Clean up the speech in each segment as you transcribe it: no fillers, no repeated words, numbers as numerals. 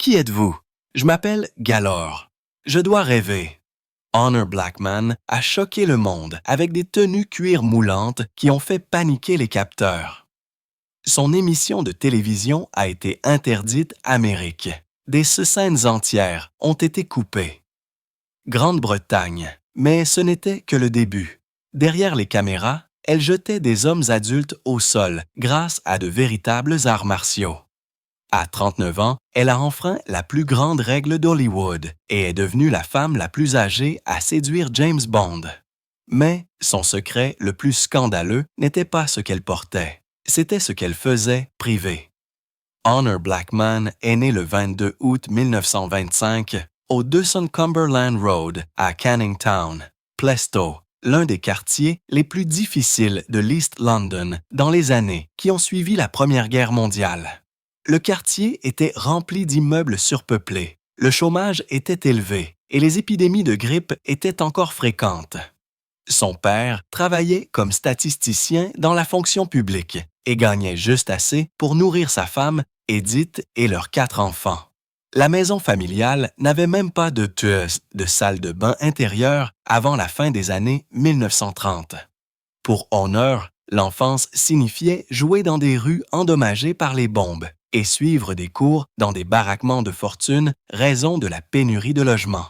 Qui êtes-vous? Je m'appelle Galore. Je dois rêver. Honor Blackman a choqué le monde avec des tenues cuir moulantes qui ont fait paniquer les capteurs. Son émission de télévision a été interdite Amérique. Des scènes entières ont été coupées. Grande-Bretagne, mais ce n'était que le début. Derrière les caméras, elle jetait des hommes adultes au sol grâce à de véritables arts martiaux. À 39 ans, elle a enfreint la plus grande règle d'Hollywood et est devenue la femme la plus âgée à séduire James Bond. Mais son secret le plus scandaleux n'était pas ce qu'elle portait, c'était ce qu'elle faisait privé. Honor Blackman est née le 22 août 1925 au 200 Cumberland Road à Canning Town, Plaistow, l'un des quartiers les plus difficiles de l'East London dans les années qui ont suivi la Première Guerre mondiale. Le quartier était rempli d'immeubles surpeuplés, le chômage était élevé et les épidémies de grippe étaient encore fréquentes. Son père travaillait comme statisticien dans la fonction publique et gagnait juste assez pour nourrir sa femme, Edith, et leurs 4 enfants. La maison familiale n'avait même pas de salle de bain intérieure avant la fin des années 1930. Pour Honor, l'enfance signifiait jouer dans des rues endommagées par les bombes et suivre des cours dans des baraquements de fortune, raison de la pénurie de logements.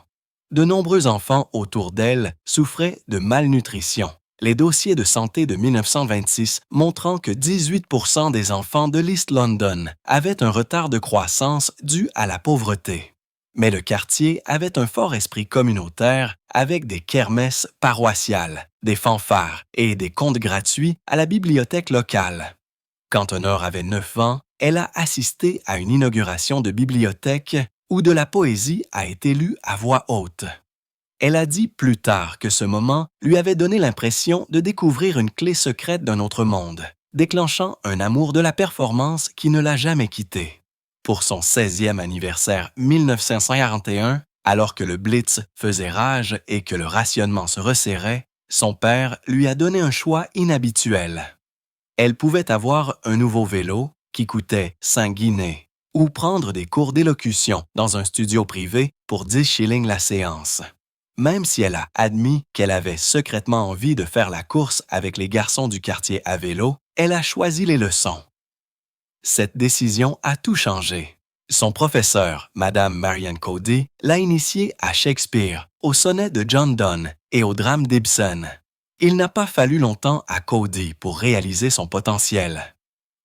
De nombreux enfants autour d'elle souffraient de malnutrition. Les dossiers de santé de 1926 montrant que 18% des enfants de l'East London avaient un retard de croissance dû à la pauvreté. Mais le quartier avait un fort esprit communautaire avec des kermesses paroissiales, des fanfares et des contes gratuits à la bibliothèque locale. Quand Honor avait 9 ans, elle a assisté à une inauguration de bibliothèque où de la poésie a été lue à voix haute. Elle a dit plus tard que ce moment lui avait donné l'impression de découvrir une clé secrète d'un autre monde, déclenchant un amour de la performance qui ne l'a jamais quittée. Pour son 16e anniversaire 1941, alors que le Blitz faisait rage et que le rationnement se resserrait, son père lui a donné un choix inhabituel. Elle pouvait avoir un nouveau vélo qui coûtait 5 guinées ou prendre des cours d'élocution dans un studio privé pour 10 shillings la séance. Même si elle a admis qu'elle avait secrètement envie de faire la course avec les garçons du quartier à vélo, elle a choisi les leçons. Cette décision a tout changé. Son professeur, Madame Marianne Cody, l'a initiée à Shakespeare, au sonnet de John Donne et au drame d'Ibsen. Il n'a pas fallu longtemps à Cody pour réaliser son potentiel.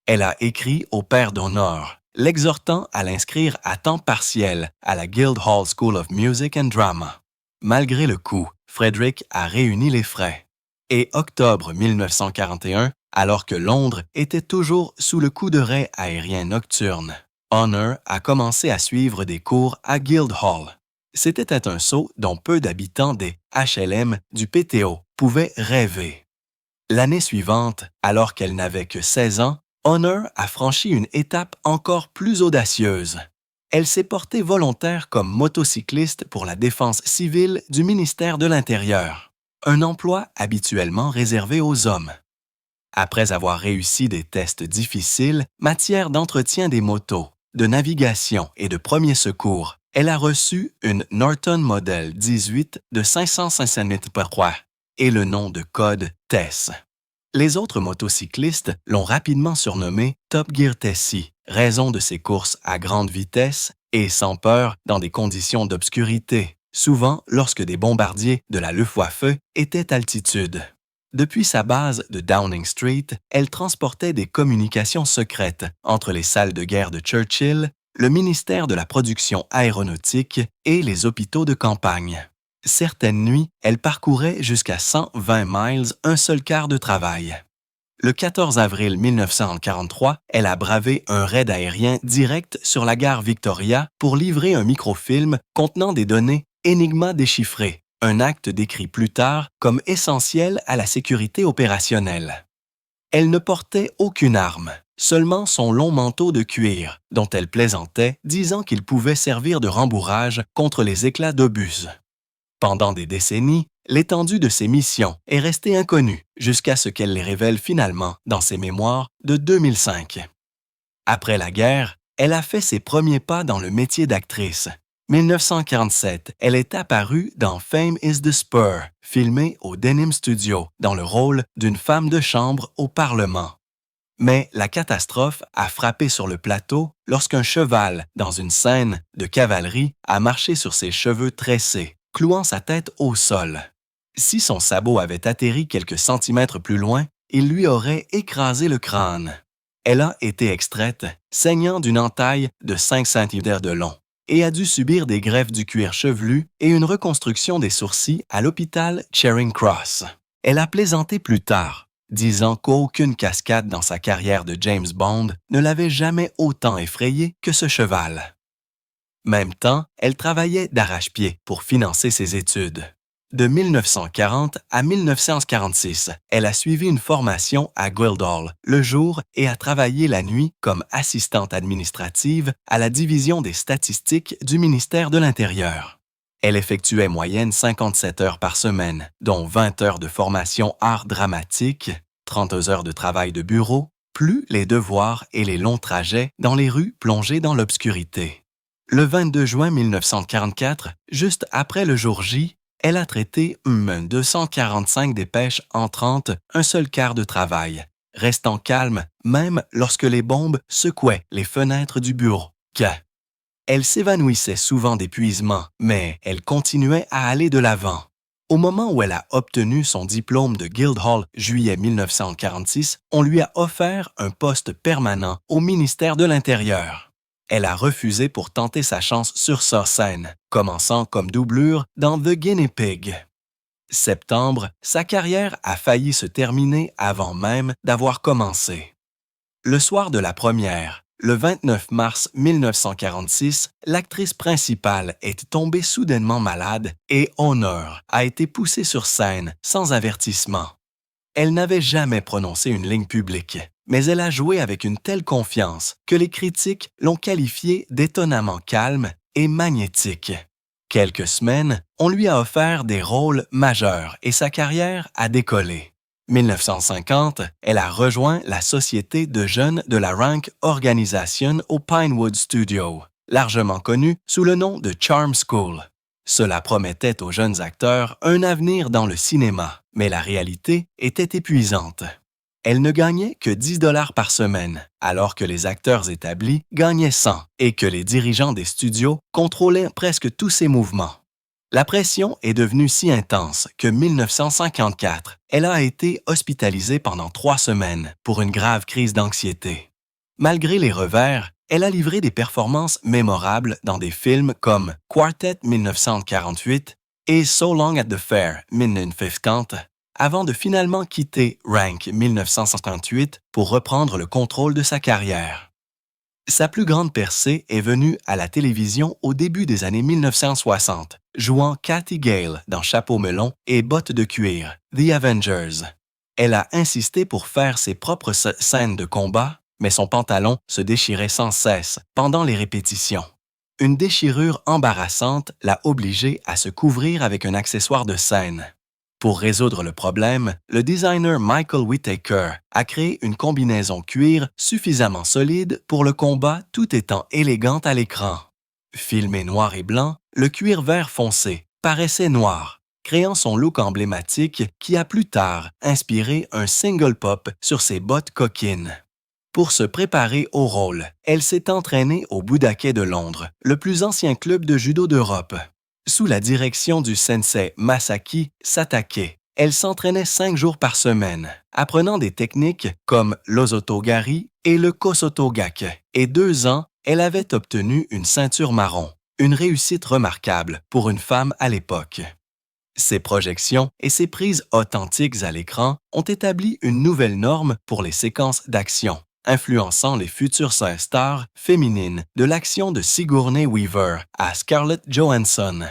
Elle a écrit au père d'Honor, l'exhortant à l'inscrire à temps partiel à la Guildhall School of Music and Drama. Malgré le coût, Frederick a réuni les frais. Et octobre 1941, alors que Londres était toujours sous le coup de rais aérien nocturne, Honor a commencé à suivre des cours à Guildhall. C'était un saut dont peu d'habitants des HLM du PTO pouvaient rêver. L'année suivante, alors qu'elle n'avait que 16 ans, Honor a franchi une étape encore plus audacieuse. Elle s'est portée volontaire comme motocycliste pour la défense civile du ministère de l'Intérieur, un emploi habituellement réservé aux hommes. Après avoir réussi des tests difficiles, matière d'entretien des motos, de navigation et de premiers secours, elle a reçu une Norton Model 18 de 505 par et le nom de code Tess. Les autres motocyclistes l'ont rapidement surnommée Top Gear Tessie, raison de ses courses à grande vitesse et sans peur dans des conditions d'obscurité, souvent lorsque des bombardiers de la Luftwaffe étaient à altitude. Depuis sa base de Downing Street, elle transportait des communications secrètes entre les salles de guerre de Churchill, le ministère de la production aéronautique et les hôpitaux de campagne. Certaines nuits, elle parcourait jusqu'à 120 miles un seul quart de travail. Le 14 avril 1943, elle a bravé un raid aérien direct sur la gare Victoria pour livrer un microfilm contenant des données Enigma déchiffrées, un acte décrit plus tard comme essentiel à la sécurité opérationnelle. Elle ne portait aucune arme, seulement son long manteau de cuir, dont elle plaisantait, disant qu'il pouvait servir de rembourrage contre les éclats d'obus. Pendant des décennies, l'étendue de ses missions est restée inconnue jusqu'à ce qu'elle les révèle finalement dans ses mémoires de 2005. Après la guerre, Elle a fait ses premiers pas dans le métier d'actrice. 1947, elle est apparue dans Fame is the Spur, filmé au Denim Studio, dans le rôle d'une femme de chambre au Parlement. Mais la catastrophe a frappé sur le plateau lorsqu'un cheval, dans une scène de cavalerie, a marché sur ses cheveux tressés, clouant sa tête au sol. Si son sabot avait atterri quelques centimètres plus loin, il lui aurait écrasé le crâne. Elle a été extraite, saignant d'une entaille de 5 cm de long, et a dû subir des greffes du cuir chevelu et une reconstruction des sourcils à l'hôpital Charing Cross. Elle a plaisanté plus tard, disant qu'aucune cascade dans sa carrière de James Bond ne l'avait jamais autant effrayée que ce cheval. Même temps, elle travaillait d'arrache-pied pour financer ses études. De 1940 à 1946, elle a suivi une formation à Guildhall le jour et a travaillé la nuit comme assistante administrative à la division des statistiques du ministère de l'Intérieur. Elle effectuait moyenne 57 heures par semaine, dont 20 heures de formation art dramatique, 32 heures de travail de bureau, plus les devoirs et les longs trajets dans les rues plongées dans l'obscurité. Le 22 juin 1944, juste après le jour J, elle a traité 245 dépêches entrantes un seul quart de travail, restant calme même lorsque les bombes secouaient les fenêtres du bureau. Elle s'évanouissait souvent d'épuisement, mais elle continuait à aller de l'avant. Au moment où elle a obtenu son diplôme de Guildhall juillet 1946, on lui a offert un poste permanent au ministère de l'Intérieur. Elle a refusé pour tenter sa chance sur scène, commençant comme doublure dans The Guinea Pig. Septembre, sa carrière a failli se terminer avant même d'avoir commencé. Le soir de la première, le 29 mars 1946, l'actrice principale est tombée soudainement malade et Honor a été poussée sur scène sans avertissement. Elle n'avait jamais prononcé une ligne publique, mais elle a joué avec une telle confiance que les critiques l'ont qualifiée d'étonnamment calme et magnétique. Quelques semaines, on lui a offert des rôles majeurs et sa carrière a décollé. 1950, elle a rejoint la Société de jeunes de la Rank Organisation au Pinewood Studio, largement connue sous le nom de Charm School. Cela promettait aux jeunes acteurs un avenir dans le cinéma, mais la réalité était épuisante. Elle ne gagnait que 10 $ par semaine, alors que les acteurs établis gagnaient 100 et que les dirigeants des studios contrôlaient presque tous ses mouvements. La pression est devenue si intense que 1954, elle a été hospitalisée pendant 3 semaines pour une grave crise d'anxiété. Malgré les revers, elle a livré des performances mémorables dans des films comme Quartet 1948 et So Long at the Fair 1950, avant de finalement quitter Rank 1958 pour reprendre le contrôle de sa carrière. Sa plus grande percée est venue à la télévision au début des années 1960, jouant Cathy Gale dans Chapeau melon et Bottes de cuir, The Avengers. Elle a insisté pour faire ses propres scènes de combat, mais son pantalon se déchirait sans cesse pendant les répétitions. Une déchirure embarrassante l'a obligée à se couvrir avec un accessoire de scène. Pour résoudre le problème, le designer Michael Whitaker a créé une combinaison cuir suffisamment solide pour le combat tout étant élégante à l'écran. Filmé noir et blanc, le cuir vert foncé paraissait noir, créant son look emblématique qui a plus tard inspiré un single pop sur ses bottes coquines. Pour se préparer au rôle, elle s'est entraînée au Budokai de Londres, le plus ancien club de judo d'Europe. Sous la direction du sensei Masaki Satake, elle s'entraînait 5 jours par semaine, apprenant des techniques comme l'osotogari et le kosotogake. Et 2 ans, elle avait obtenu une ceinture marron, une réussite remarquable pour une femme à l'époque. Ses projections et ses prises authentiques à l'écran ont établi une nouvelle norme pour les séquences d'action, influençant les futures stars féminines de l'action de Sigourney Weaver à Scarlett Johansson.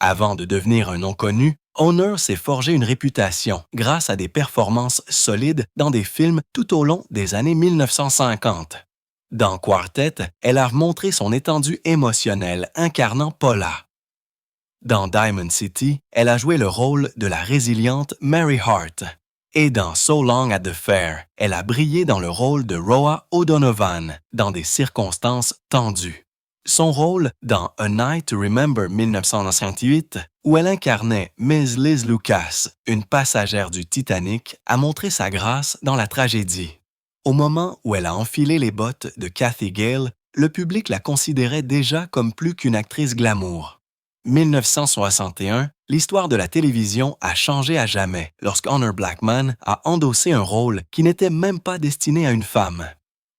Avant de devenir un nom connu, Honor s'est forgé une réputation grâce à des performances solides dans des films tout au long des années 1950. Dans Quartet, elle a montré son étendue émotionnelle incarnant Paula. Dans Diamond City, elle a joué le rôle de la résiliente Mary Hart. Et dans So Long at the Fair, elle a brillé dans le rôle de Roa O'Donovan dans des circonstances tendues. Son rôle dans A Night to Remember 1968, où elle incarnait Miss Liz Lucas, une passagère du Titanic, a montré sa grâce dans la tragédie. Au moment où elle a enfilé les bottes de Kathy Gale, le public la considérait déjà comme plus qu'une actrice glamour. 1961, l'histoire de la télévision a changé à jamais lorsqu'Honor Blackman a endossé un rôle qui n'était même pas destiné à une femme.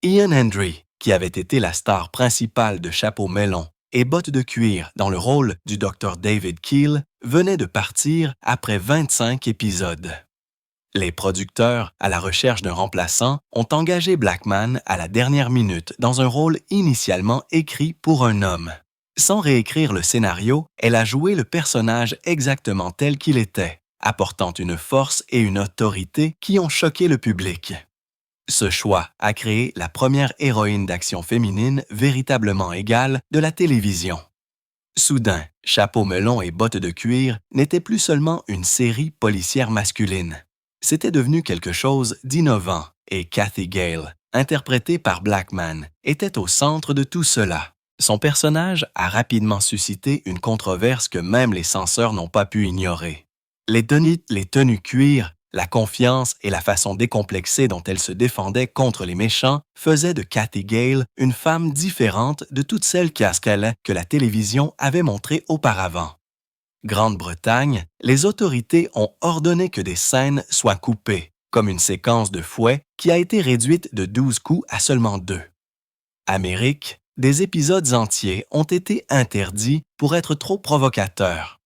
Ian Hendry, qui avait été la star principale de Chapeau melon et bottes de cuir dans le rôle du Dr David Keel, venait de partir après 25 épisodes. Les producteurs, à la recherche d'un remplaçant, ont engagé Blackman à la dernière minute dans un rôle initialement écrit pour un homme. Sans réécrire le scénario, elle a joué le personnage exactement tel qu'il était, apportant une force et une autorité qui ont choqué le public. Ce choix a créé la première héroïne d'action féminine véritablement égale de la télévision. Soudain, Chapeau melon et bottes de cuir n'étaient plus seulement une série policière masculine. C'était devenu quelque chose d'innovant et Kathy Gale, interprétée par Blackman, était au centre de tout cela. Son personnage a rapidement suscité une controverse que même les censeurs n'ont pas pu ignorer. Les tenues cuir, la confiance et la façon décomplexée dont elle se défendait contre les méchants faisaient de Kathy Gale une femme différente de toutes celles que la télévision avait montrées auparavant. Grande-Bretagne, les autorités ont ordonné que des scènes soient coupées, comme une séquence de fouet qui a été réduite de 12 coups à seulement 2. Amérique, des épisodes entiers ont été interdits pour être trop provocateurs.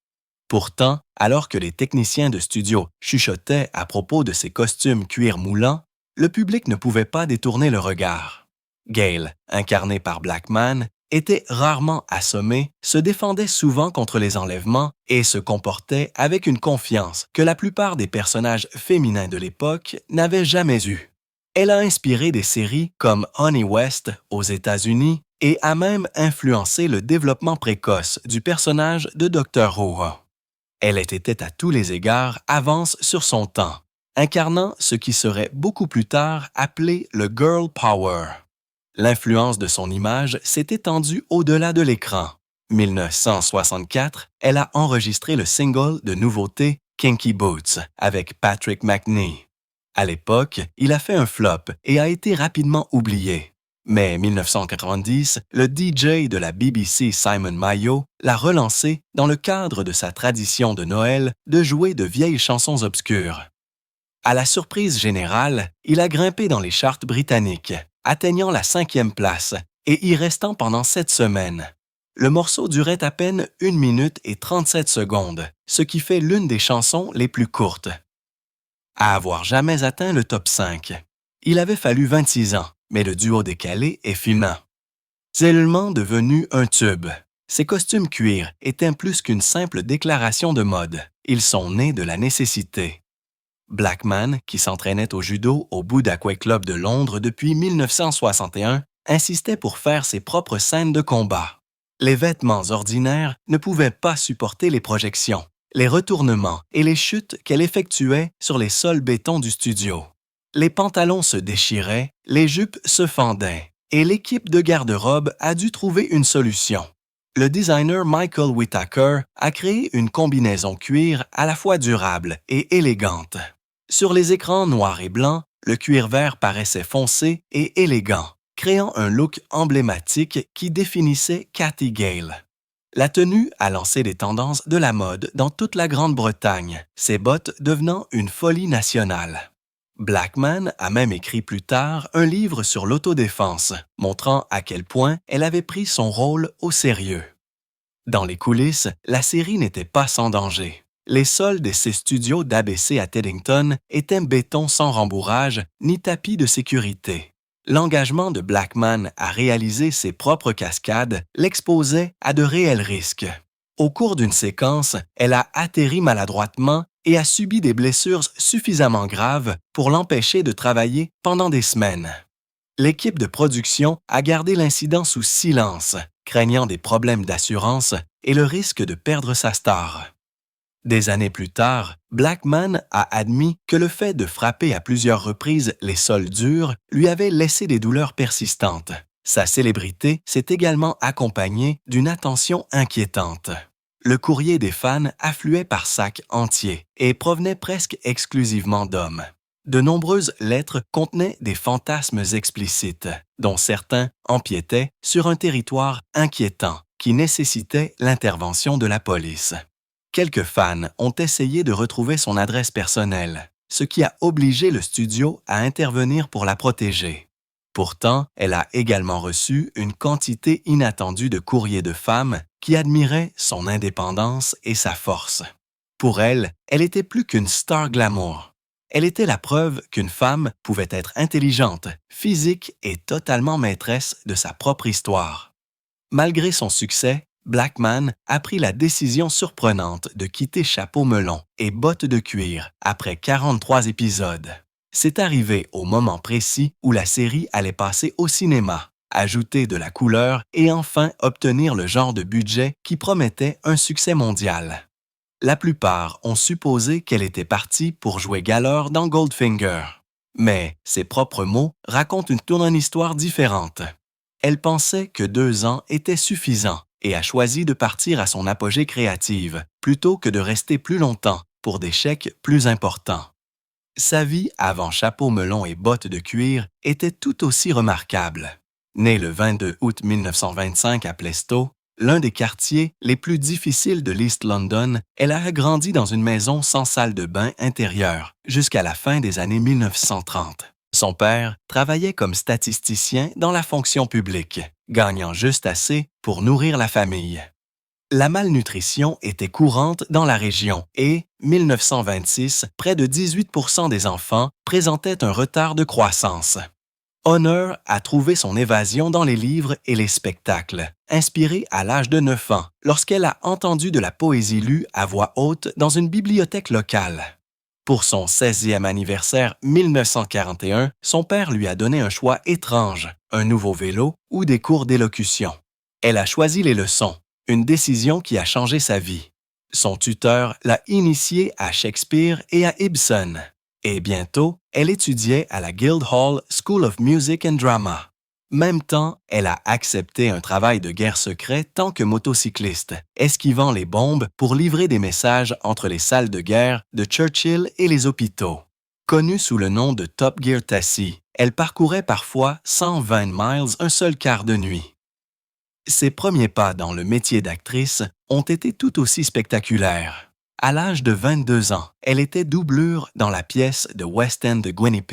Pourtant, alors que les techniciens de studio chuchotaient à propos de ces costumes cuir moulant, le public ne pouvait pas détourner le regard. Gale, incarnée par Blackman, était rarement assommée, se défendait souvent contre les enlèvements et se comportait avec une confiance que la plupart des personnages féminins de l'époque n'avaient jamais eue. Elle a inspiré des séries comme Honey West aux États-Unis et a même influencé le développement précoce du personnage de Dr Who. Elle était à tous les égards avance sur son temps, incarnant ce qui serait beaucoup plus tard appelé le Girl Power. L'influence de son image s'est étendue au-delà de l'écran. 1964, elle a enregistré le single de nouveauté Kinky Boots avec Patrick Macnee. À l'époque, il a fait un flop et a été rapidement oublié. Mais 1990, le DJ de la BBC Simon Mayo l'a relancé dans le cadre de sa tradition de Noël de jouer de vieilles chansons obscures. À la surprise générale, il a grimpé dans les charts britanniques, atteignant la 5e place et y restant pendant 7 semaines. Le morceau durait à peine 1 minute et 37 secondes, ce qui fait l'une des chansons les plus courtes. À avoir jamais atteint le top 5. Il avait fallu 26 ans, mais le duo décalé est filmant. Tellement devenu un tube. Ces costumes cuir étaient plus qu'une simple déclaration de mode. Ils sont nés de la nécessité. Blackman, qui s'entraînait au judo au Buddha Club de Londres depuis 1961, insistait pour faire ses propres scènes de combat. Les vêtements ordinaires ne pouvaient pas supporter les projections, les retournements et les chutes qu'elle effectuait sur les sols béton du studio. Les pantalons se déchiraient, les jupes se fendaient, et l'équipe de garde-robe a dû trouver une solution. Le designer Michael Whitaker a créé une combinaison cuir à la fois durable et élégante. Sur les écrans noirs et blancs, le cuir vert paraissait foncé et élégant, créant un look emblématique qui définissait Kathy Gale. La tenue a lancé des tendances de la mode dans toute la Grande-Bretagne, ses bottes devenant une folie nationale. Blackman a même écrit plus tard un livre sur l'autodéfense, montrant à quel point elle avait pris son rôle au sérieux. Dans les coulisses, la série n'était pas sans danger. Les sols de ses studios d'ABC à Teddington étaient béton sans rembourrage ni tapis de sécurité. L'engagement de Blackman à réaliser ses propres cascades l'exposait à de réels risques. Au cours d'une séquence, elle a atterri maladroitement et a subi des blessures suffisamment graves pour l'empêcher de travailler pendant des semaines. L'équipe de production a gardé l'incident sous silence, craignant des problèmes d'assurance et le risque de perdre sa star. Des années plus tard, Blackman a admis que le fait de frapper à plusieurs reprises les sols durs lui avait laissé des douleurs persistantes. Sa célébrité s'est également accompagnée d'une attention inquiétante. Le courrier des fans affluait par sacs entiers et provenait presque exclusivement d'hommes. De nombreuses lettres contenaient des fantasmes explicites, dont certains empiétaient sur un territoire inquiétant qui nécessitait l'intervention de la police. Quelques fans ont essayé de retrouver son adresse personnelle, ce qui a obligé le studio à intervenir pour la protéger. Pourtant, elle a également reçu une quantité inattendue de courriers de femmes qui admiraient son indépendance et sa force. Pour elle était plus qu'une star glamour. Elle était la preuve qu'une femme pouvait être intelligente, physique et totalement maîtresse de sa propre histoire. Malgré son succès, Blackman a pris la décision surprenante de quitter Chapeau melon et bottes de cuir après 43 épisodes. C'est arrivé au moment précis où la série allait passer au cinéma, ajouter de la couleur et enfin obtenir le genre de budget qui promettait un succès mondial. La plupart ont supposé qu'elle était partie pour jouer Galore dans Goldfinger. Mais ses propres mots racontent une histoire différente. Elle pensait que 2 ans étaient suffisants et a choisi de partir à son apogée créative plutôt que de rester plus longtemps pour des chèques plus importants. Sa vie avant Chapeau melon et bottes de cuir était tout aussi remarquable. Née le 22 août 1925 à Plaistow, l'un des quartiers les plus difficiles de l'East London, elle a grandi dans une maison sans salle de bain intérieure jusqu'à la fin des années 1930. Son père travaillait comme statisticien dans la fonction publique, gagnant juste assez pour nourrir la famille. La malnutrition était courante dans la région et, 1926, près de 18% des enfants présentaient un retard de croissance. Honor a trouvé son évasion dans les livres et les spectacles, inspirée à l'âge de 9 ans, lorsqu'elle a entendu de la poésie lue à voix haute dans une bibliothèque locale. Pour son 16e anniversaire 1941, son père lui a donné un choix étrange, un nouveau vélo ou des cours d'élocution. Elle a choisi les leçons, une décision qui a changé sa vie. Son tuteur l'a initiée à Shakespeare et à Ibsen. Et bientôt, elle étudiait à la Guildhall School of Music and Drama. Même temps, elle a accepté un travail de guerre secret tant que motocycliste, esquivant les bombes pour livrer des messages entre les salles de guerre de Churchill et les hôpitaux. Connue sous le nom de Top Gear Tassie, elle parcourait parfois 120 miles un seul quart de nuit. Ses premiers pas dans le métier d'actrice ont été tout aussi spectaculaires. À l'âge de 22 ans, elle était doublure dans la pièce de West End de Guinea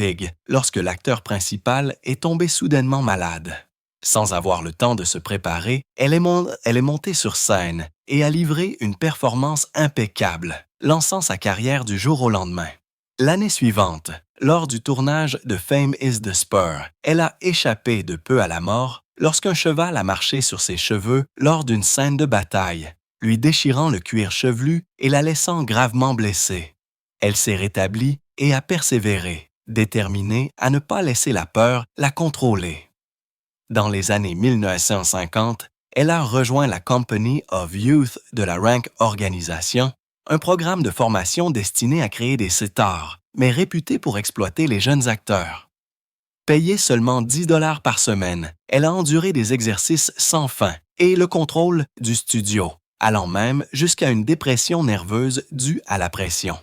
lorsque l'acteur principal est tombé soudainement malade. Sans avoir le temps de se préparer, elle est montée sur scène et a livré une performance impeccable, lançant sa carrière du jour au lendemain. L'année suivante, lors du tournage de Fame is the Spur, elle a échappé de peu à la mort lorsqu'un cheval a marché sur ses cheveux lors d'une scène de bataille, lui déchirant le cuir chevelu et la laissant gravement blessée. Elle s'est rétablie et a persévéré, déterminée à ne pas laisser la peur la contrôler. Dans les années 1950, elle a rejoint la Company of Youth de la Rank Organisation, un programme de formation destiné à créer des stars, mais réputé pour exploiter les jeunes acteurs. Payée seulement 10 $ par semaine, elle a enduré des exercices sans fin et le contrôle du studio, allant même jusqu'à une dépression nerveuse due à la pression.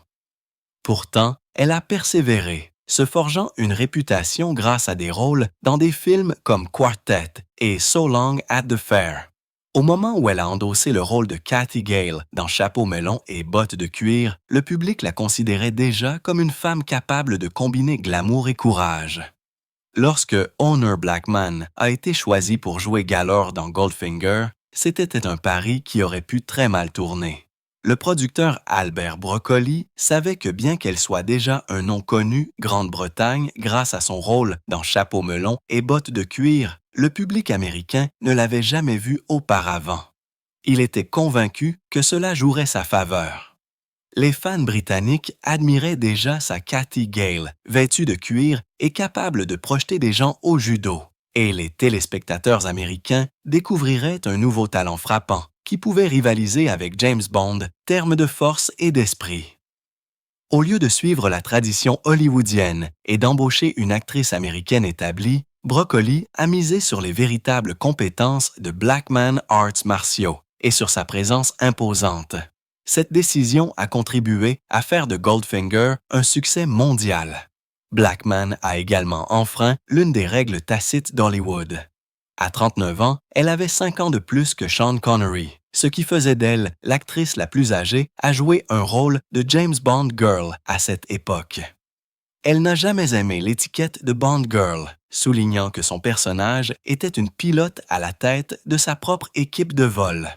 Pourtant, elle a persévéré, se forgeant une réputation grâce à des rôles dans des films comme Quartet et So Long at the Fair. Au moment où elle a endossé le rôle de Cathy Gale dans Chapeau melon et bottes de cuir, le public la considérait déjà comme une femme capable de combiner glamour et courage. Lorsque Honor Blackman a été choisi pour jouer Galore dans Goldfinger, c'était un pari qui aurait pu très mal tourner. Le producteur Albert Broccoli savait que bien qu'elle soit déjà un nom connu Grande-Bretagne grâce à son rôle dans Chapeau melon et bottes de cuir, le public américain ne l'avait jamais vue auparavant. Il était convaincu que cela jouerait sa faveur. Les fans britanniques admiraient déjà sa Cathy Gale, vêtue de cuir et capable de projeter des gens au judo. Et les téléspectateurs américains découvriraient un nouveau talent frappant qui pouvait rivaliser avec James Bond, terme de force et d'esprit. Au lieu de suivre la tradition hollywoodienne et d'embaucher une actrice américaine établie, Broccoli a misé sur les véritables compétences de Blackman Arts Martiaux et sur sa présence imposante. Cette décision a contribué à faire de Goldfinger un succès mondial. Blackman a également enfreint l'une des règles tacites d'Hollywood. À 39 ans, elle avait 5 ans de plus que Sean Connery, ce qui faisait d'elle l'actrice la plus âgée à jouer un rôle de James Bond Girl à cette époque. Elle n'a jamais aimé l'étiquette de Bond Girl, soulignant que son personnage était une pilote à la tête de sa propre équipe de vol.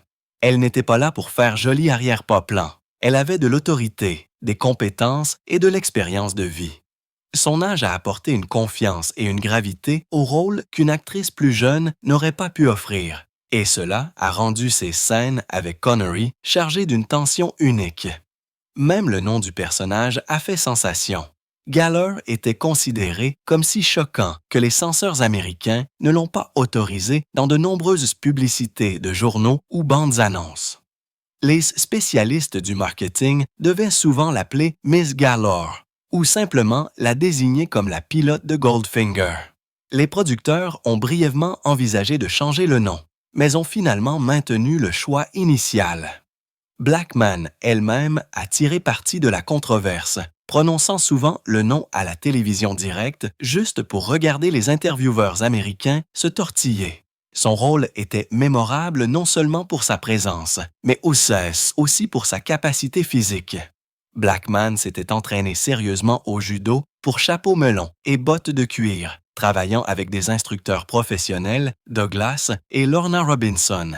Elle n'était pas là pour faire joli arrière-pas-plan. Elle avait de l'autorité, des compétences et de l'expérience de vie. Son âge a apporté une confiance et une gravité au rôle qu'une actrice plus jeune n'aurait pas pu offrir, et cela a rendu ses scènes avec Connery chargées d'une tension unique. Même le nom du personnage a fait sensation. Galler était considéré comme si choquant que les censeurs américains ne l'ont pas autorisé dans de nombreuses publicités de journaux ou bandes annonces. Les spécialistes du marketing devaient souvent l'appeler Miss Galore ou simplement la désigner comme la pilote de Goldfinger. Les producteurs ont brièvement envisagé de changer le nom, mais ont finalement maintenu le choix initial. Blackman elle-même a tiré parti de la controverse, prononçant souvent le nom à la télévision directe juste pour regarder les intervieweurs américains se tortiller. Son rôle était mémorable non seulement pour sa présence, mais aussi pour sa capacité physique. Blackman s'était entraîné sérieusement au judo pour chapeau melon et bottes de cuir, travaillant avec des instructeurs professionnels, Douglas et Lorna Robinson.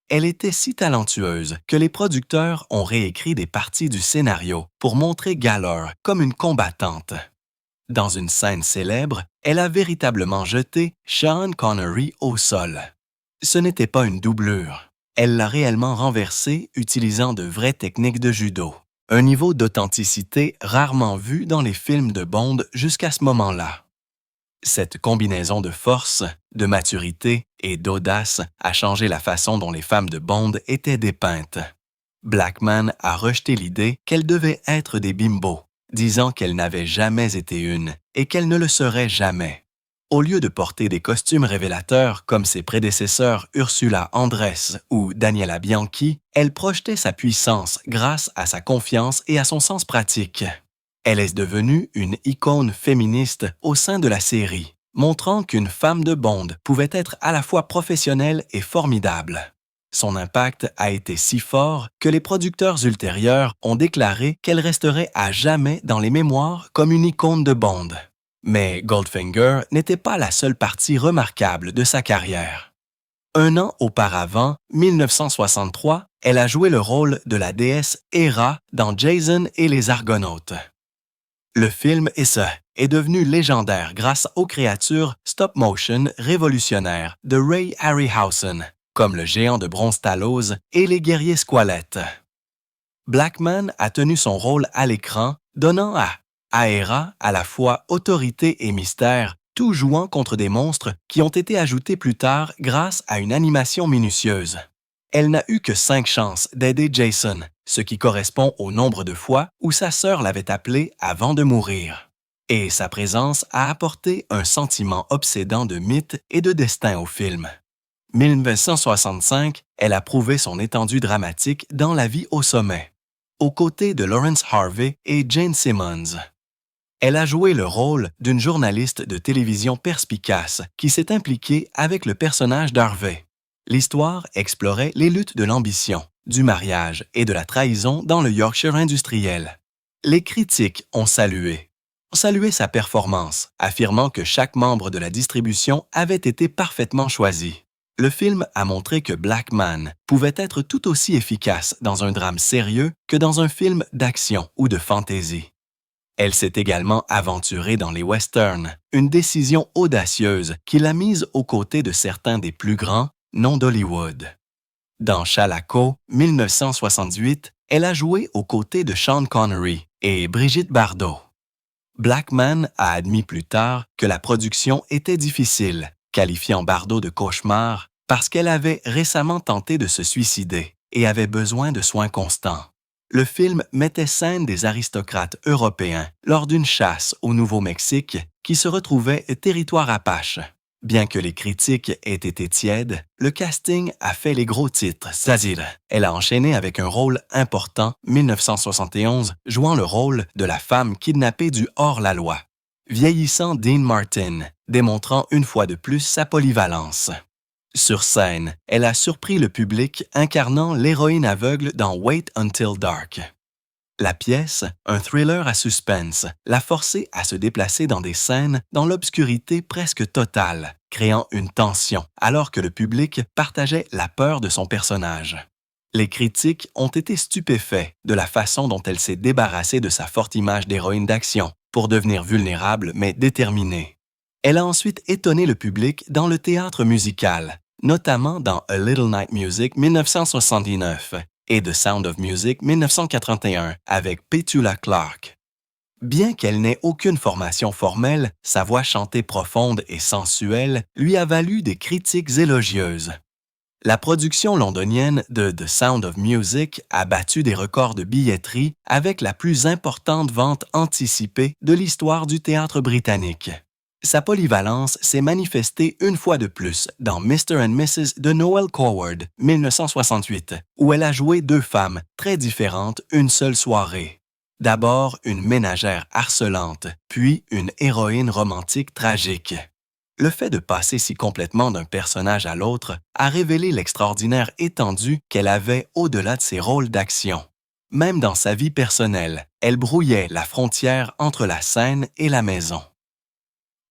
Elle était si talentueuse que les producteurs ont réécrit des parties du scénario pour montrer Galler comme une combattante. Dans une scène célèbre, elle a véritablement jeté Sean Connery au sol. Ce n'était pas une doublure. Elle l'a réellement renversé utilisant de vraies techniques de judo. Un niveau d'authenticité rarement vu dans les films de Bond jusqu'à ce moment-là. Cette combinaison de force, de maturité et d'audace a changé la façon dont les femmes de Bond étaient dépeintes. Blackman a rejeté l'idée qu'elles devaient être des bimbos, disant qu'elle n'avait jamais été une et qu'elle ne le serait jamais. Au lieu de porter des costumes révélateurs comme ses prédécesseurs Ursula Andress ou Daniela Bianchi, elle projetait sa puissance grâce à sa confiance et à son sens pratique. Elle est devenue une icône féministe au sein de la série, montrant qu'une femme de Bond pouvait être à la fois professionnelle et formidable. Son impact a été si fort que les producteurs ultérieurs ont déclaré qu'elle resterait à jamais dans les mémoires comme une icône de Bond. Mais Goldfinger n'était pas la seule partie remarquable de sa carrière. Un an auparavant, 1963, elle a joué le rôle de la déesse Hera dans Jason et les Argonautes. Le film est devenu légendaire grâce aux créatures stop-motion révolutionnaires de Ray Harryhausen, comme le géant de bronze Talos et les guerriers squalettes. Blackman a tenu son rôle à l'écran, donnant à Hera à la fois autorité et mystère, tout jouant contre des monstres qui ont été ajoutés plus tard grâce à une animation minutieuse. Elle n'a eu que 5 chances d'aider Jason, ce qui correspond au nombre de fois où sa sœur l'avait appelé avant de mourir. Et sa présence a apporté un sentiment obsédant de mythe et de destin au film. 1965, elle a prouvé son étendue dramatique dans La vie au sommet, aux côtés de Lawrence Harvey et Jane Simmons. Elle a joué le rôle d'une journaliste de télévision perspicace qui s'est impliquée avec le personnage d'Harvey. L'histoire explorait les luttes de l'ambition, du mariage et de la trahison dans le Yorkshire industriel. Les critiques ont salué sa performance, affirmant que chaque membre de la distribution avait été parfaitement choisi. Le film a montré que Blackman pouvait être tout aussi efficace dans un drame sérieux que dans un film d'action ou de fantaisie. Elle s'est également aventurée dans les westerns, une décision audacieuse qui l'a mise aux côtés de certains des plus grands noms d'Hollywood. Dans Shalako, 1968, elle a joué aux côtés de Sean Connery et Brigitte Bardot. Blackman a admis plus tard que la production était difficile, qualifiant Bardot de cauchemar parce qu'elle avait récemment tenté de se suicider et avait besoin de soins constants. Le film mettait scène des aristocrates européens lors d'une chasse au Nouveau-Mexique qui se retrouvait territoire apache. Bien que les critiques aient été tièdes, le casting a fait les gros titres. Zazir, elle a enchaîné avec un rôle important, 1971, jouant le rôle de la femme kidnappée du hors-la-loi. Vieillissant Dean Martin, démontrant une fois de plus sa polyvalence. Sur scène, elle a surpris le public incarnant l'héroïne aveugle dans Wait Until Dark. La pièce, un thriller à suspense, l'a forcée à se déplacer dans des scènes dans l'obscurité presque totale, créant une tension, alors que le public partageait la peur de son personnage. Les critiques ont été stupéfaits de la façon dont elle s'est débarrassée de sa forte image d'héroïne d'action pour devenir vulnérable mais déterminée. Elle a ensuite étonné le public dans le théâtre musical, notamment dans A Little Night Music 1979 et The Sound of Music 1981 avec Petula Clark. Bien qu'elle n'ait aucune formation formelle, sa voix chantée profonde et sensuelle lui a valu des critiques élogieuses. La production londonienne de The Sound of Music a battu des records de billetterie avec la plus importante vente anticipée de l'histoire du théâtre britannique. Sa polyvalence s'est manifestée une fois de plus dans Mr. and Mrs. de Noel Coward, 1968, où elle a joué deux femmes très différentes une seule soirée. D'abord une ménagère harcelante, puis une héroïne romantique tragique. Le fait de passer si complètement d'un personnage à l'autre a révélé l'extraordinaire étendue qu'elle avait au-delà de ses rôles d'action. Même dans sa vie personnelle, elle brouillait la frontière entre la scène et la maison.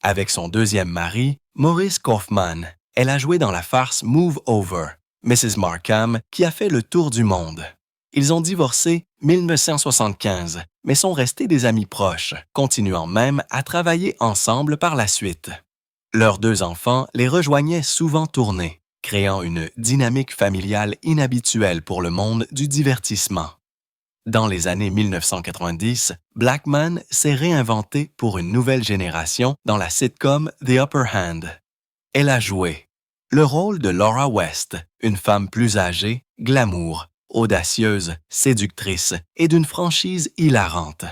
Avec son deuxième mari, Maurice Kaufman, elle a joué dans la farce Move Over, Mrs. Markham, qui a fait le tour du monde. Ils ont divorcé 1975, mais sont restés des amis proches, continuant même à travailler ensemble par la suite. Leurs deux enfants les rejoignaient souvent tourner, créant une dynamique familiale inhabituelle pour le monde du divertissement. Dans les années 1990, Blackman s'est réinventée pour une nouvelle génération dans la sitcom The Upper Hand. Elle a joué le rôle de Laura West, une femme plus âgée, glamour, audacieuse, séductrice et d'une franchise hilarante.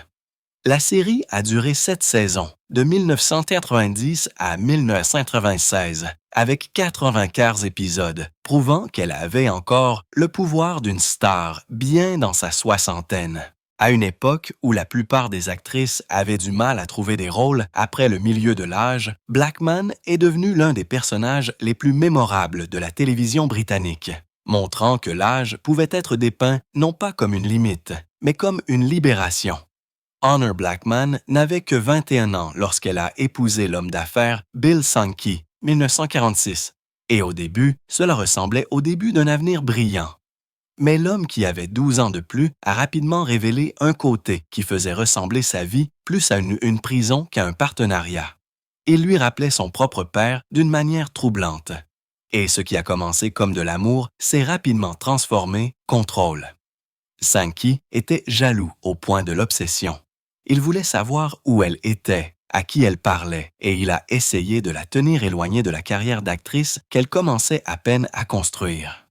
La série a duré 7 saisons, de 1990 à 1996, avec 95 épisodes, prouvant qu'elle avait encore le pouvoir d'une star bien dans sa soixantaine. À une époque où la plupart des actrices avaient du mal à trouver des rôles après le milieu de l'âge, Blackman est devenu l'un des personnages les plus mémorables de la télévision britannique, montrant que l'âge pouvait être dépeint non pas comme une limite, mais comme une libération. Honor Blackman n'avait que 21 ans lorsqu'elle a épousé l'homme d'affaires Bill Sankey, 1946, et au début, cela ressemblait au début d'un avenir brillant. Mais l'homme qui avait 12 ans de plus a rapidement révélé un côté qui faisait ressembler sa vie plus à une prison qu'à un partenariat. Il lui rappelait son propre père d'une manière troublante. Et ce qui a commencé comme de l'amour s'est rapidement transformé en contrôle. Sankey était jaloux au point de l'obsession. Il voulait savoir où elle était, à qui elle parlait, et il a essayé de la tenir éloignée de la carrière d'actrice qu'elle commençait à peine à construire.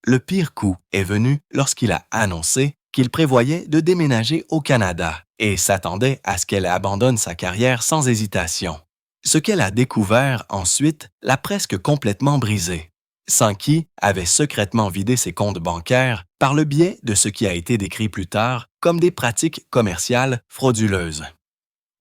Le pire coup est venu lorsqu'il a annoncé qu'il prévoyait de déménager au Canada et s'attendait à ce qu'elle abandonne sa carrière sans hésitation. Ce qu'elle a découvert ensuite l'a presque complètement brisée. Sankey avait secrètement vidé ses comptes bancaires par le biais de ce qui a été décrit plus tard comme des pratiques commerciales frauduleuses.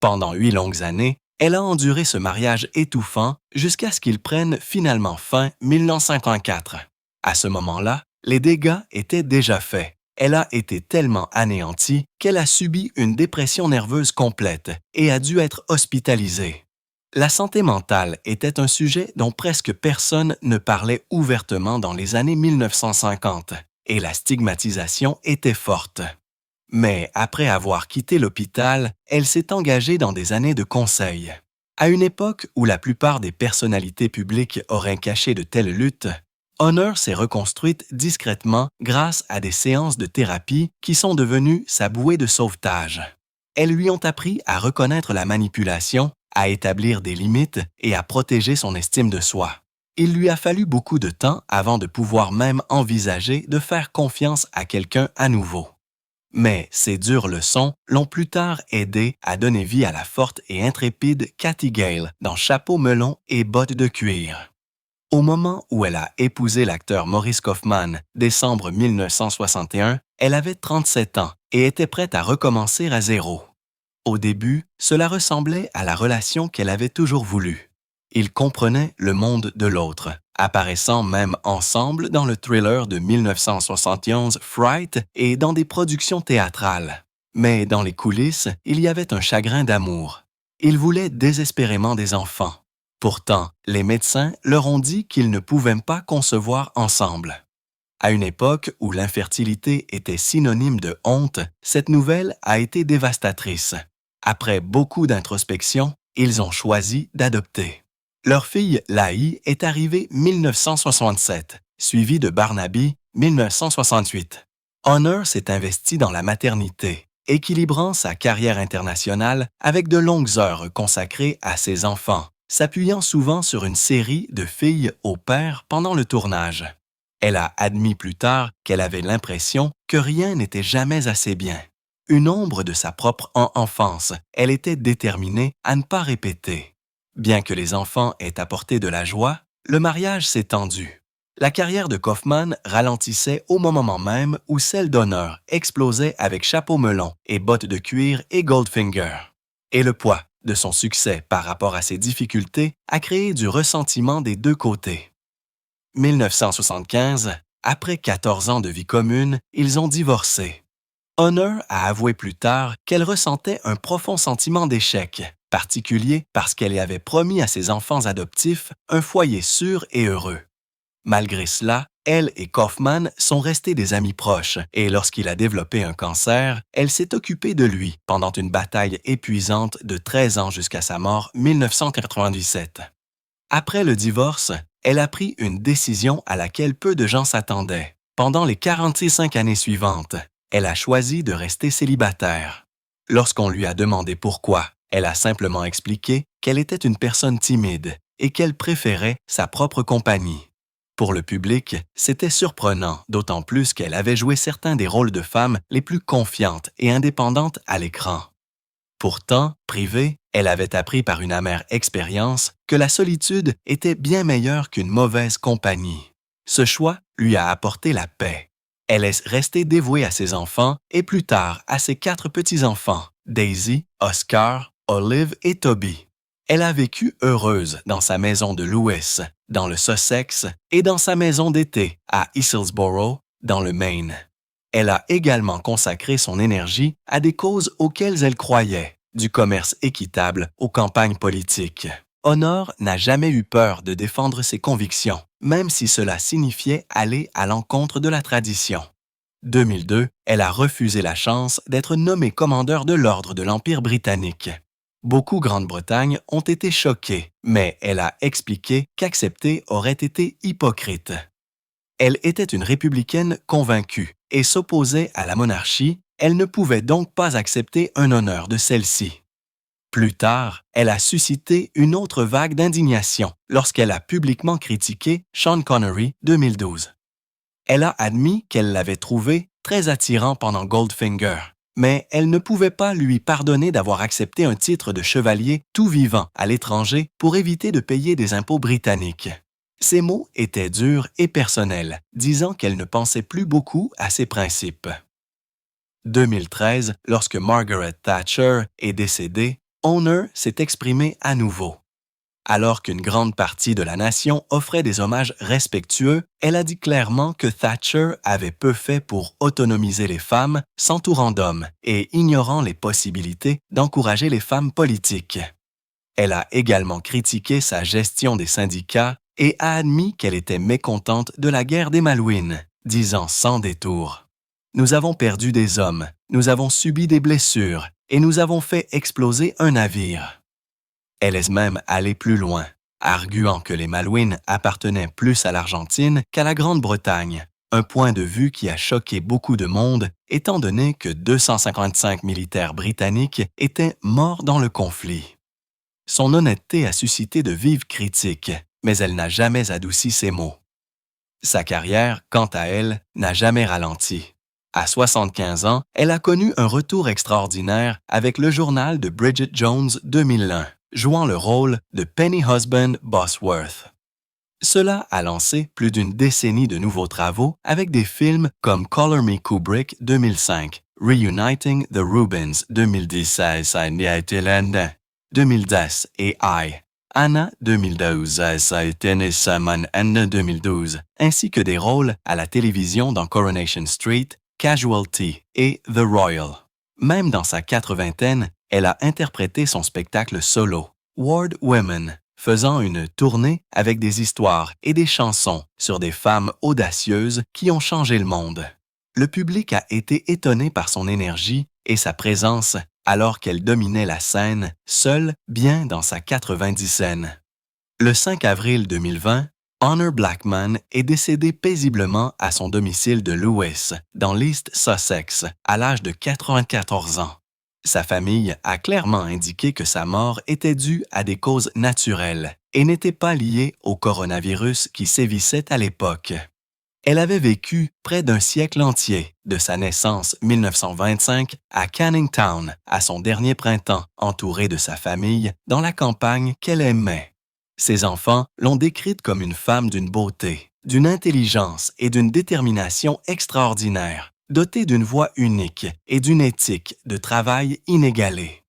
Pendant 8 longues années, elle a enduré ce mariage étouffant jusqu'à ce qu'il prenne finalement fin en 1954. À ce moment-là, les dégâts étaient déjà faits. Elle a été tellement anéantie qu'elle a subi une dépression nerveuse complète et a dû être hospitalisée. La santé mentale était un sujet dont presque personne ne parlait ouvertement dans les années 1950 et la stigmatisation était forte. Mais après avoir quitté l'hôpital, elle s'est engagée dans des années de conseil. À une époque où la plupart des personnalités publiques auraient caché de telles luttes, Honor s'est reconstruite discrètement grâce à des séances de thérapie qui sont devenues sa bouée de sauvetage. Elles lui ont appris à reconnaître la manipulation, à établir des limites et à protéger son estime de soi. Il lui a fallu beaucoup de temps avant de pouvoir même envisager de faire confiance à quelqu'un à nouveau. Mais ces dures leçons l'ont plus tard aidé à donner vie à la forte et intrépide Kathy Gale dans Chapeau melon et bottes de cuir. Au moment où elle a épousé l'acteur Maurice Kaufman, décembre 1961, elle avait 37 ans et était prête à recommencer à zéro. Au début, cela ressemblait à la relation qu'elle avait toujours voulu. Ils comprenaient le monde de l'autre, apparaissant même ensemble dans le thriller de 1971 Fright et dans des productions théâtrales. Mais dans les coulisses, il y avait un chagrin d'amour. Ils voulaient désespérément des enfants. Pourtant, les médecins leur ont dit qu'ils ne pouvaient pas concevoir ensemble. À une époque où l'infertilité était synonyme de honte, cette nouvelle a été dévastatrice. Après beaucoup d'introspection, ils ont choisi d'adopter. Leur fille Laï est arrivée 1967, suivie de Barnaby 1968. Honor s'est investi dans la maternité, équilibrant sa carrière internationale avec de longues heures consacrées à ses enfants, s'appuyant souvent sur une série de filles au père pendant le tournage. Elle a admis plus tard qu'elle avait l'impression que rien n'était jamais assez bien. Une ombre de sa propre enfance, elle était déterminée à ne pas répéter. Bien que les enfants aient apporté de la joie, le mariage s'est tendu. La carrière de Kaufman ralentissait au moment même où celle d'Honor explosait avec Chapeau melon et bottes de cuir et Goldfinger. Et le poids de son succès par rapport à ses difficultés a créé du ressentiment des deux côtés. 1975, après 14 ans de vie commune, ils ont divorcé. Honor a avoué plus tard qu'elle ressentait un profond sentiment d'échec, particulier parce qu'elle y avait promis à ses enfants adoptifs un foyer sûr et heureux. Malgré cela, elle et Kaufman sont restés des amis proches et lorsqu'il a développé un cancer, elle s'est occupée de lui pendant une bataille épuisante de 13 ans jusqu'à sa mort 1997. Après le divorce, elle a pris une décision à laquelle peu de gens s'attendaient. Pendant les 45 années suivantes, elle a choisi de rester célibataire. Lorsqu'on lui a demandé pourquoi, elle a simplement expliqué qu'elle était une personne timide et qu'elle préférait sa propre compagnie. Pour le public, c'était surprenant, d'autant plus qu'elle avait joué certains des rôles de femmes les plus confiantes et indépendantes à l'écran. Pourtant, privée, elle avait appris par une amère expérience que la solitude était bien meilleure qu'une mauvaise compagnie. Ce choix lui a apporté la paix. Elle est restée dévouée à ses enfants et plus tard à ses 4 petits-enfants, Daisy, Oscar, Olive et Toby. Elle a vécu heureuse dans sa maison de Lewis, dans le Sussex, et dans sa maison d'été à Hillsborough, dans le Maine. Elle a également consacré son énergie à des causes auxquelles elle croyait, du commerce équitable aux campagnes politiques. Honor n'a jamais eu peur de défendre ses convictions, même si cela signifiait aller à l'encontre de la tradition. 2002, elle a refusé la chance d'être nommée commandeur de l'Ordre de l'Empire britannique. Beaucoup Grande-Bretagne ont été choqués, mais elle a expliqué qu'accepter aurait été hypocrite. Elle était une républicaine convaincue et s'opposait à la monarchie, elle ne pouvait donc pas accepter un honneur de celle-ci. Plus tard, elle a suscité une autre vague d'indignation lorsqu'elle a publiquement critiqué Sean Connery 2012. Elle a admis qu'elle l'avait trouvé très attirant pendant Goldfinger, mais elle ne pouvait pas lui pardonner d'avoir accepté un titre de chevalier tout vivant à l'étranger pour éviter de payer des impôts britanniques. Ses mots étaient durs et personnels, disant qu'elle ne pensait plus beaucoup à ses principes. 2013, lorsque Margaret Thatcher est décédée, Honor s'est exprimé à nouveau. Alors qu'une grande partie de la nation offrait des hommages respectueux, elle a dit clairement que Thatcher avait peu fait pour autonomiser les femmes, s'entourant d'hommes et ignorant les possibilités d'encourager les femmes politiques. Elle a également critiqué sa gestion des syndicats et a admis qu'elle était mécontente de la guerre des Malouines, disant sans détour: « Nous avons perdu des hommes, nous avons subi des blessures et nous avons fait exploser un navire. » Elle est même allée plus loin, arguant que les Malouines appartenaient plus à l'Argentine qu'à la Grande-Bretagne, un point de vue qui a choqué beaucoup de monde étant donné que 255 militaires britanniques étaient morts dans le conflit. Son honnêteté a suscité de vives critiques, mais elle n'a jamais adouci ses mots. Sa carrière, quant à elle, n'a jamais ralenti. À 75 ans, elle a connu un retour extraordinaire avec le journal de Bridget Jones 2001, jouant le rôle de Penny Husband Bosworth. Cela a lancé plus d'une décennie de nouveaux travaux avec des films comme Color Me Kubrick 2005, Reuniting the Rubens 2016 et I, Anna 2012 Anna 2012, ainsi que des rôles à la télévision dans Coronation Street, Casualty et The Royal. Même dans sa quatre-vingtaine, elle a interprété son spectacle solo, Ward Women, faisant une tournée avec des histoires et des chansons sur des femmes audacieuses qui ont changé le monde. Le public a été étonné par son énergie et sa présence alors qu'elle dominait la scène, seule, bien dans sa 90aine. Le 5 avril 2020, Honor Blackman est décédée paisiblement à son domicile de Lewes, dans l'East Sussex, à l'âge de 94 ans. Sa famille a clairement indiqué que sa mort était due à des causes naturelles et n'était pas liée au coronavirus qui sévissait à l'époque. Elle avait vécu près d'un siècle entier, de sa naissance 1925 à Canning Town, à son dernier printemps, entourée de sa famille, dans la campagne qu'elle aimait. Ses enfants l'ont décrite comme une femme d'une beauté, d'une intelligence et d'une détermination extraordinaires, dotée d'une voix unique et d'une éthique de travail inégalée.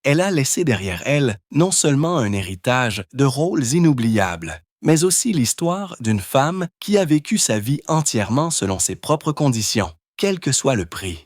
Elle a laissé derrière elle non seulement un héritage de rôles inoubliables, mais aussi l'histoire d'une femme qui a vécu sa vie entièrement selon ses propres conditions, quel que soit le prix.